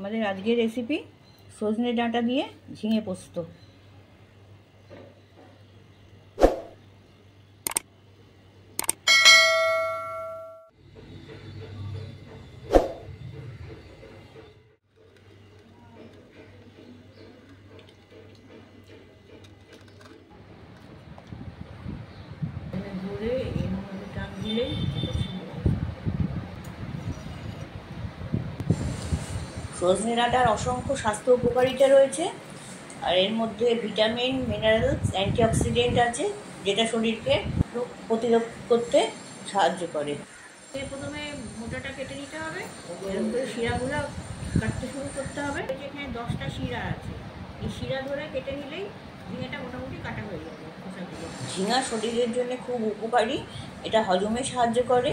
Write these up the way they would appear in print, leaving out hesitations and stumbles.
আমাদের আজকের রেসিপি সজনে ডাঁটা দিয়ে ঝিঙে পোস্ত। ঘুরে এর মধ্যে টান দিলেই সজনে ডাঁটার অসংখ্য স্বাস্থ্য উপকারিতা রয়েছে, আর এর মধ্যে ভিটামিন, মিনারেলস, অ্যান্টিঅক্সিডেন্ট আছে, যেটা শরীরকে রোগ প্রতিরোধ করতে সাহায্য করে। প্রথমে মোটাটা কেটে নিতে হবে, এরকম করে শিরাগুলো কাটতে শুরু করতে হবে। যেখানে 10টা শিরা আছে, এই শিরা ধরে কেটে নিলেই ঝিঙেটা মোটামুটি কাটা হয়ে যাবে। ঝিঙা শরীরের জন্য খুব উপকারী, এটা হজমে সাহায্য করে।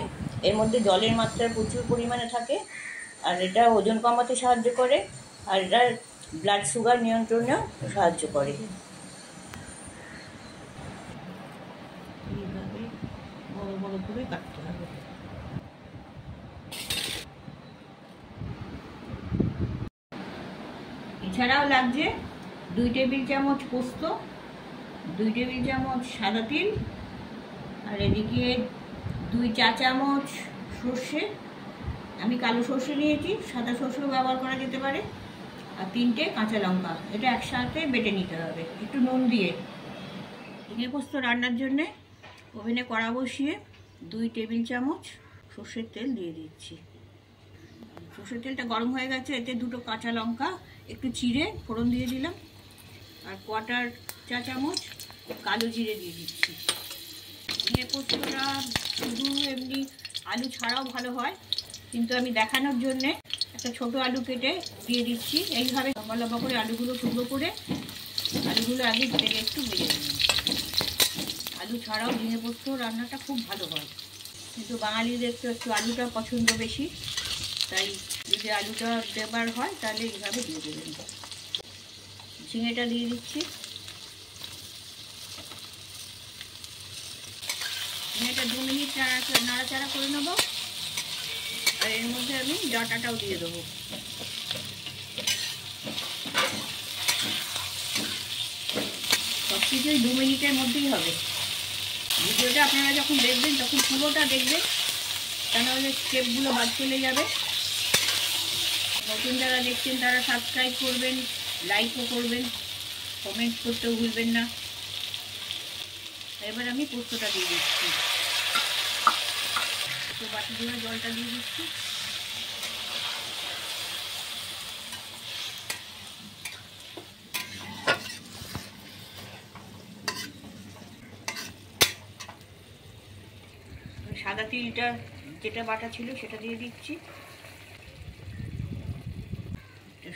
এর মধ্যে জলের মাত্রা প্রচুর পরিমাণে থাকে, আর এটা ওজন কমাতে সাহায্য করে, আর এটা ব্লাড সুগার নিয়ন্ত্রণেও সাহায্য করে। এইভাবে বড় বড় করে কাটতে হবে। এছাড়াও লাগছে 2 টেবিল চামচ পোস্ত, 2 টেবিল চামচ সাদা তিল, আর এদিকে 2 চা চামচ সর্ষে। আমি কালো সর্ষে নিয়েছি, সাদা সর্ষেও ব্যবহার করা যেতে পারে, আর 3টে কাঁচা লঙ্কা। এটা একসাথে বেটে নিতে হবে একটু নুন দিয়ে। ঝিঙে পোস্ত রান্নার জন্যে ওভেনে কড়া বসিয়ে 2 টেবিল চামচ সর্ষের তেল দিয়ে দিচ্ছি। সর্ষের তেলটা গরম হয়ে গেছে, এতে 2টো কাঁচা লঙ্কা একটু চিড়ে ফোড়ন দিয়ে দিলাম, আর 1/4 চা চামচ কালো জিরে দিয়ে দিচ্ছি। ঝিঙে পোস্তটা শুধু এমনি আলু ছাড়াও ভালো হয়, কিন্তু আমি দেখানোর জন্যে একটা ছোট আলু কেটে দিয়ে দিচ্ছি। এইভাবে লম্বা লম্বা করে আলুগুলো টুকরো করে আলুগুলো আগে তেলে একটু ভেজে দিলাম। আলু ছাড়াও ঝিঙে পোস্ত রান্নাটা খুব ভালো হয়, কিন্তু বাঙালিদের তো একটু আলুটা পছন্দ বেশি, তাই যদি আলুটা দেবার হয় তাহলে এইভাবে দিয়ে দেবেন। ঝিঙেটা দিয়ে দিচ্ছি। ঝিঙেটা 2 মিনিট নাড়াচাড়া করে নেবো, আর এর মধ্যে আমি ডাঁটাটাও দিয়ে দেবো। সব কিছুই 2 মিনিটের মধ্যেই হবে। ভিডিওটা আপনারা যখন দেখবেন তখন পুরোটা দেখবেন, তা নাহলে স্টেপগুলো বাদ চলে যাবে। নতুন যারা দেখছেন তারা সাবস্ক্রাইব করবেন, লাইকও করবেন, কমেন্ট করতেও ভুলবেন না। এবার আমি পোস্তটা দিয়ে দিচ্ছি, তো বাটি দিয়ে জলটা দিয়ে দিচ্ছি। সাদা তিলটা যেটা বাটা ছিল সেটা দিয়ে দিচ্ছি।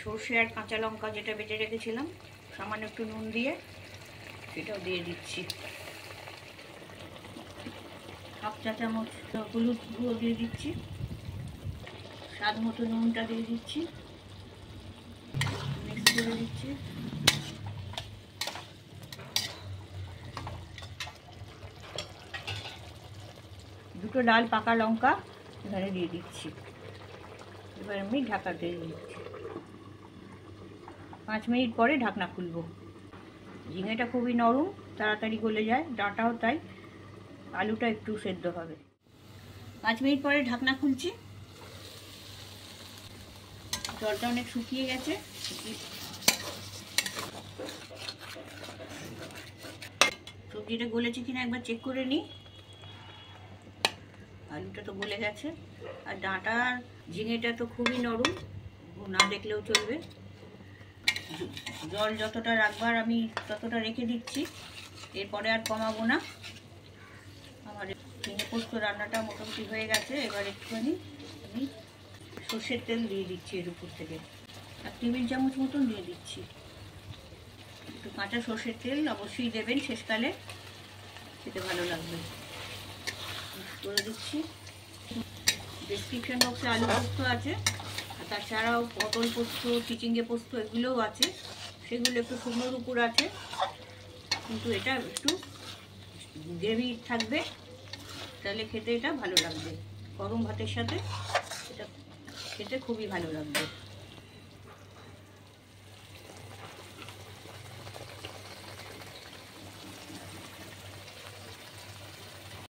সর্ষে আর কাঁচা লঙ্কা যেটা বেটে রেখেছিলাম সামান্য একটু নুন দিয়ে সেটাও দিয়ে দিচ্ছি। 1/2 চা চামচ হলুদ গুঁড়ো দিয়ে দিচ্ছি, স্বাদ মতো নুনটা দিয়ে দিচ্ছি, মিক্স করে দিচ্ছি। দুটো ডাল পাকা লঙ্কা এখানে দিয়ে দিচ্ছি। এবার আমি ঢাকা দিয়ে দিচ্ছি। 5 মিনিট পরে ঢাকনা খুলব। ঝিঙেটা খুবই নরম, তাড়াতাড়ি গলে যায়, ডাঁটাও তাই, আলুটা একটু সেদ্ধ হবে। 5 মিনিট পরে ঢাকনা খুলছি। জলটা অনেক শুকিয়ে গেছে। সবজিটা গলেছে কিনা একবার চেক করে নিই। আলুটা তো গলে গেছে, আর ডাঁটা ঝিঙেটা তো খুবই নরম, না দেখলেও চলবে। জল যতটা রাখবার আমি ততটা রেখে দিচ্ছি, এরপরে আর কমাবো না। আমার ঝিঙে পোস্ত রান্নাটা মোটামুটি হয়ে গেছে। এবার একটুখানি আমি সর্ষের তেল দিয়ে দিচ্ছি এর উপর থেকে, 1 টেবিল চামচ মতন দিয়ে দিচ্ছি। একটু কাঁচা সর্ষের তেল অবশ্যই দেবেন, শেষকালে খেতে ভালো লাগবে। করে দিচ্ছি। ডেসক্রিপশন বক্সে আলু পোস্ত আছে, আর তাছাড়াও পটল পোস্ত, চিচিঙ্গে পোস্ত এগুলোও আছে, সেগুলো একটু শুকনোর উপর আছে, কিন্তু এটা একটু গ্রেভি থাকবে, তাহলে খেতে এটা ভালো লাগবে। গরম ভাতের সাথে এটা খেতে খুবই ভালো লাগবে।